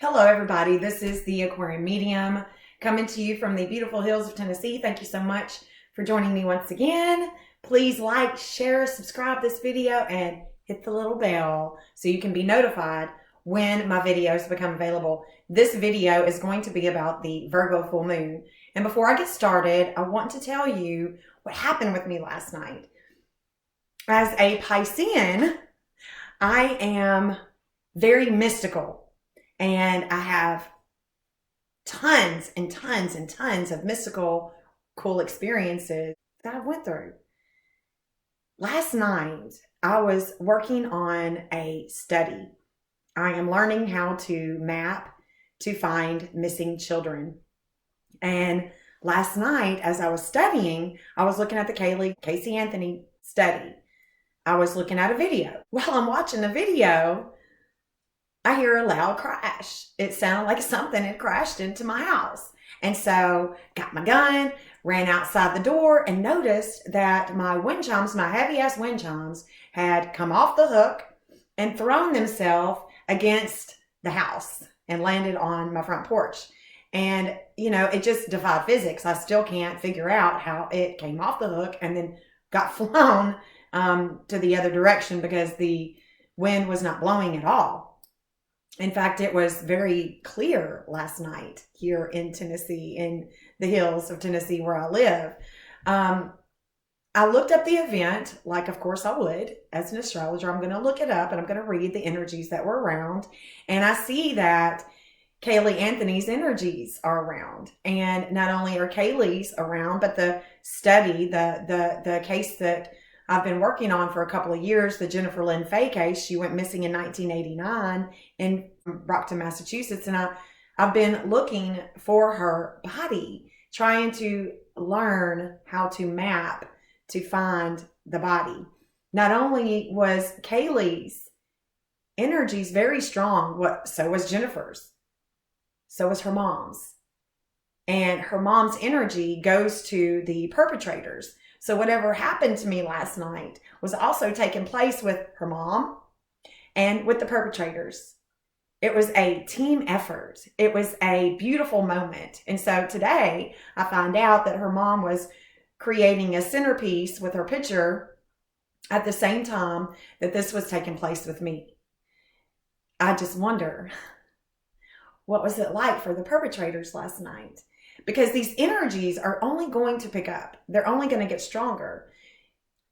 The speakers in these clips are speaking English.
Hello, everybody. This is the Aquarian Medium coming to you from the beautiful hills of Tennessee. Thank you so much for joining me once again. Please like, share, subscribe this video, and hit the little bell so you can be notified when my videos become available. This video is going to be about the Virgo full moon. And before I get started, I want to tell you what happened with me last night. As a Piscean, I am very mystical. And I have tons and tons and tons of mystical, cool experiences that I went through. Last night, I was working on a study. I am learning how to map to find missing children. And last night, as I was studying, I was looking at the Caylee, Casey Anthony study. I was looking at a video. While I'm watching the video, I hear a loud crash. It sounded like something had crashed into my house. And so got my gun, ran outside the door, and noticed that my wind chimes, my heavy ass wind chimes, had come off the hook and thrown themselves against the house and landed on my front porch. And, you know, it just defied physics. I still can't figure out how it came off the hook and then got flown to the other direction because the wind was not blowing at all. In fact, it was very clear last night here in Tennessee, in the hills of Tennessee where I live. I looked up the event, like of course I would. As an astrologer, I'm going to look it up and I'm going to read the energies that were around. And I see that Caylee Anthony's energies are around. And not only are Caylee's around, but the study, the case that I've been working on for a couple of years, the Jennifer Lynn Fay case. She went missing in 1989 in Brockton, Massachusetts. And I've been looking for her body, trying to learn how to map to find the body. Not only was Caylee's energies very strong, so was Jennifer's. So was her mom's. And her mom's energy goes to the perpetrators. So whatever happened to me last night was also taking place with her mom and with the perpetrators. It was a team effort. It was a beautiful moment. And so today I find out that her mom was creating a centerpiece with her picture at the same time that this was taking place with me. I just wonder, what was it like for the perpetrators last night? Because these energies are only going to pick up. They're only going to get stronger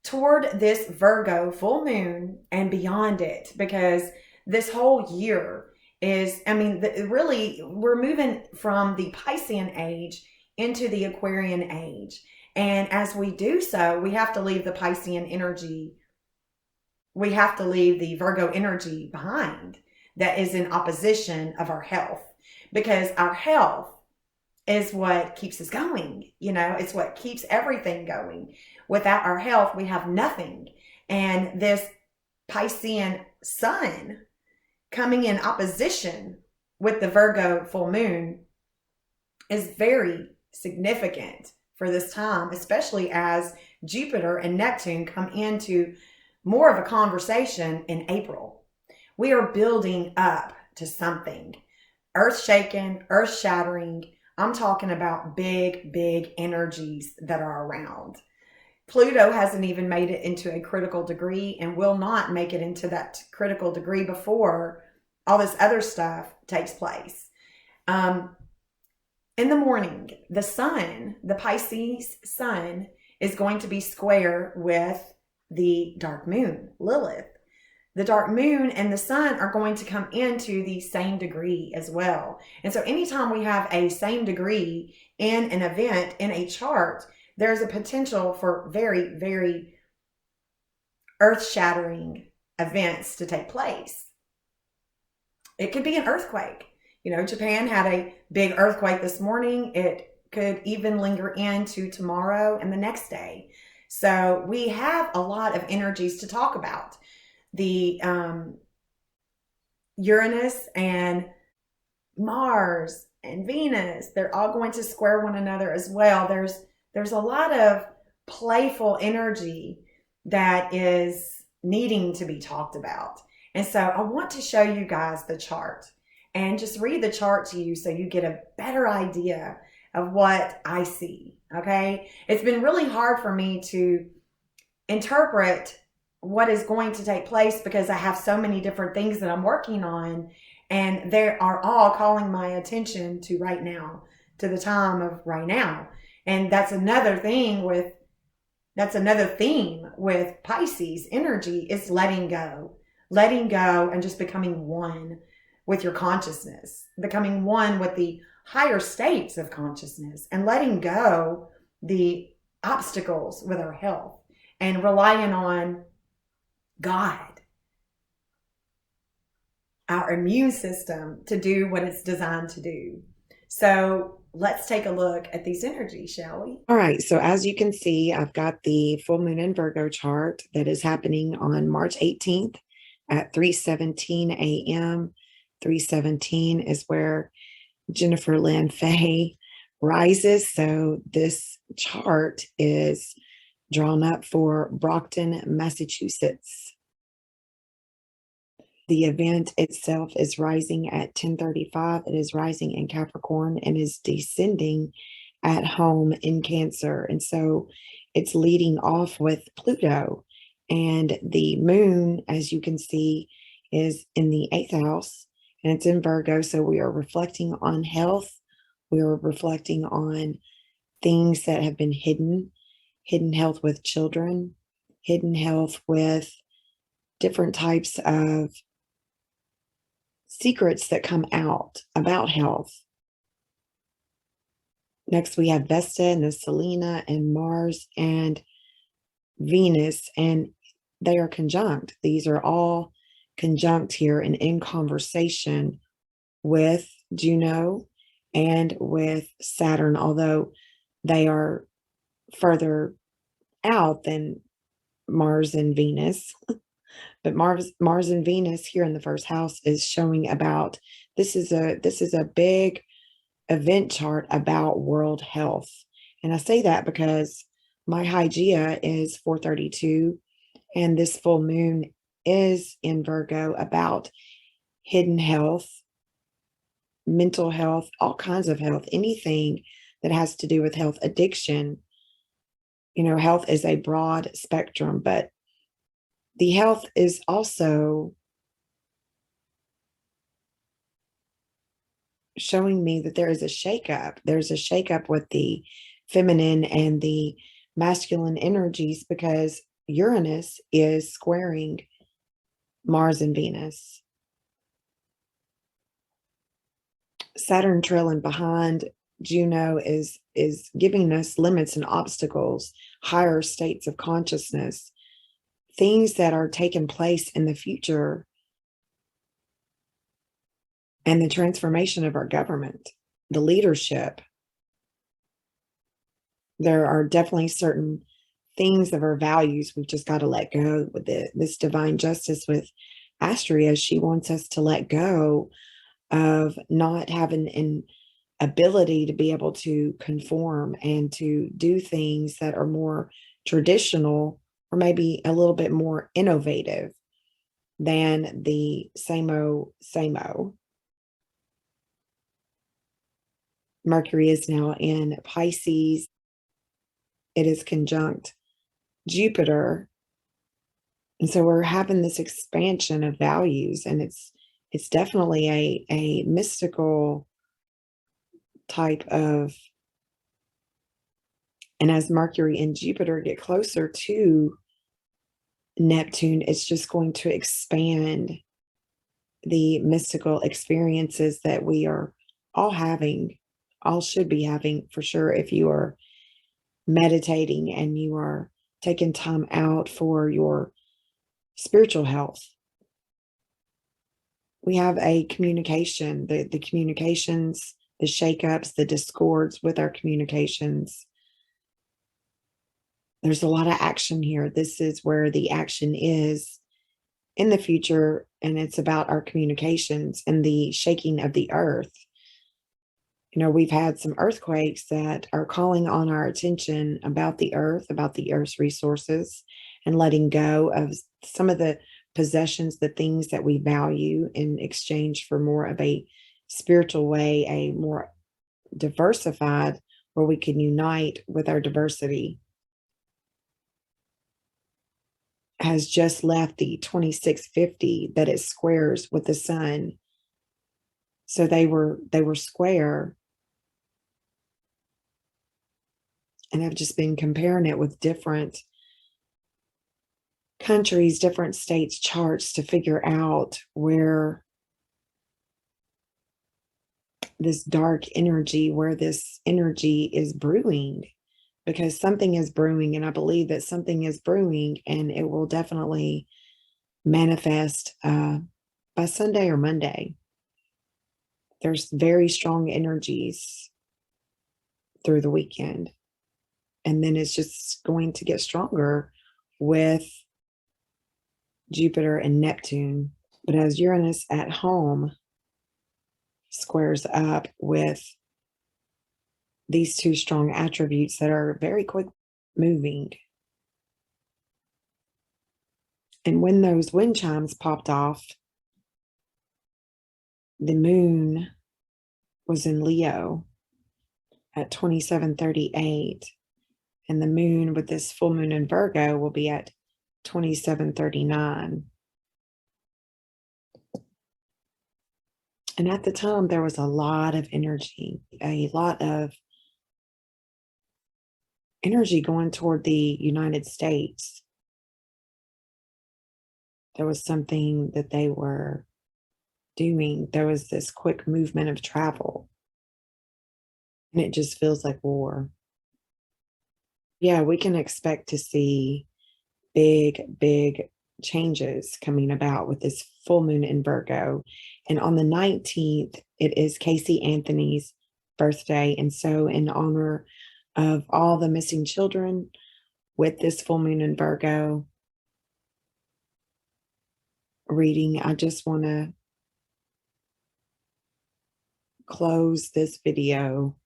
toward this Virgo full moon and beyond it. Because this whole year is, really, we're moving from the Piscean age into the Aquarian age. And as we do so, we have to leave the Piscean energy. We have to leave the Virgo energy behind that is in opposition of our health. Because our health is what keeps us going. You know, it's what keeps everything going. Without our health, we have nothing. And this Piscean sun coming in opposition with the Virgo full moon is very significant for this time, especially as Jupiter and Neptune come into more of a conversation in April. We are building up to something earth-shaking, earth-shattering. I'm talking about big, big energies that are around. Pluto hasn't even made it into a critical degree and will not make it into that critical degree before all this other stuff takes place. In the morning, the sun, the Pisces sun, is going to be square with the dark moon, Lilith. The dark moon and the sun are going to come into the same degree as well. And so anytime we have a same degree in an event, in a chart, there's a potential for very, very earth-shattering events to take place. It could be an earthquake. You know, Japan had a big earthquake this morning. It could even linger into tomorrow and the next day. So we have a lot of energies to talk about. The Uranus and Mars and Venus, they're all going to square one another as well. There's a lot of playful energy that is needing to be talked about. And so I want to show you guys the chart. and just read the chart to you so you get a better idea of what I see. Okay. It's been really hard for me to interpret what is going to take place because I have so many different things that I'm working on, and they are all calling my attention to right now, to the time of right now. And that's another theme with Pisces energy is letting go and just becoming one with your consciousness, becoming one with the higher states of consciousness, and letting go the obstacles with our health and relying on God, our immune system, to do what it's designed to do. So let's take a look at these energies, shall we? All right. So as you can see, I've got the full moon in Virgo chart that is happening on March 18th at 3:17 a.m. 3:17 is where Jennifer Lynn Fay rises. So this chart is drawn up for Brockton, Massachusetts. The event itself is rising at 10:35. It is rising in Capricorn and is descending at home in Cancer. And so it's leading off with Pluto. And the moon, as you can see, is in the 8th house and it's in Virgo. So we are reflecting on health. We are reflecting on things that have been hidden health with children, hidden health with different types of secrets that come out about health. Next, we have Vesta and the Selena and Mars and Venus, and they are conjunct. These are all conjunct here and in conversation with Juno and with Saturn, although they are further out than Mars and Venus. But Mars and Venus here in the first house is showing about this is a big event chart about world health. And I say that because my Hygeia is 432 and this full moon is in Virgo about hidden health, mental health, all kinds of health, anything that has to do with health, addiction. Health is a broad spectrum, but the health is also showing me that there is a shakeup. There's a shakeup with the feminine and the masculine energies because Uranus is squaring Mars and Venus. Saturn trailing behind Juno is giving us limits and obstacles, higher states of consciousness, things that are taking place in the future, and the transformation of our government, the leadership. There are definitely certain things of our values we've just got to let go with this divine justice with Astria. She wants us to let go of not having an ability to be able to conform and to do things that are more traditional or maybe a little bit more innovative than the same-o. Mercury is now in Pisces. It is conjunct Jupiter. And so we're having this expansion of values, and it's definitely a mystical type of, and as Mercury and Jupiter get closer to Neptune, it's just going to expand the mystical experiences that we are all having, all should be having for sure if you are meditating and you are taking time out for your spiritual health. We have a communication, the communications, the shakeups, the discords with our communications. There's a lot of action here. This is where the action is in the future, and it's about our communications and the shaking of the earth. We've had some earthquakes that are calling on our attention about the earth's resources, and letting go of some of the possessions, the things that we value in exchange for more of a spiritual way, a more diversified, where we can unite with our diversity, has just left the 2650 that it squares with the sun. So they were square, and I've just been comparing it with different countries, different states' charts to figure out where this dark energy, where this energy is brewing, because something is brewing, and I believe that something is brewing, and it will definitely manifest by Sunday or Monday. There's very strong energies through the weekend, and then it's just going to get stronger with Jupiter and Neptune. But as Uranus at home squares up with these two strong attributes that are very quick moving. And when those wind chimes popped off, the moon was in Leo at 2738, and the moon with this full moon in Virgo will be at 2739. And at the time, there was a lot of energy, going toward the United States. There was something that they were doing. There was this quick movement of travel, and it just feels like war. Yeah, we can expect to see big changes coming about with this full moon in Virgo. And on the 19th, it is Casey Anthony's birthday. And so, in honor of all the missing children with this full moon in Virgo reading, I just want to close this video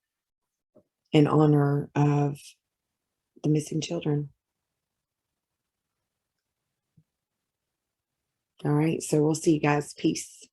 in honor of the missing children. All right, so we'll see you guys. Peace.